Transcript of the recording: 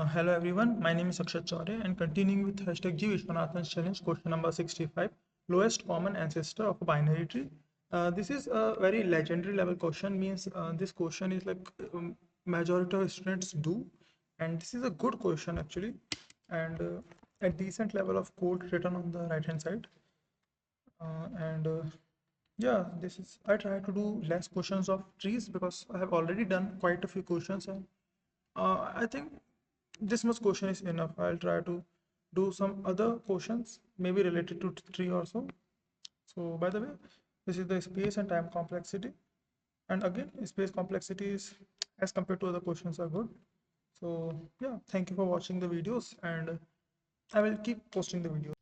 Hello everyone, my name is Akshat Chaure and continuing with hashtag DrGViswanathan's challenge, question number 65, lowest common ancestor of a binary tree. This is a very legendary level question, means this question is like majority of students do, and this is a good question actually, and a decent level of code written on the right hand side. And yeah, this is, I try to do less questions of trees because I have already done quite a few questions, and I think this much question is enough. I'll try to do some other questions, maybe related to tree also. So by the way, this is the space and time complexity. And again, space complexity is, as compared to other questions, are good. So yeah, thank you for watching the videos, and I will keep posting the videos.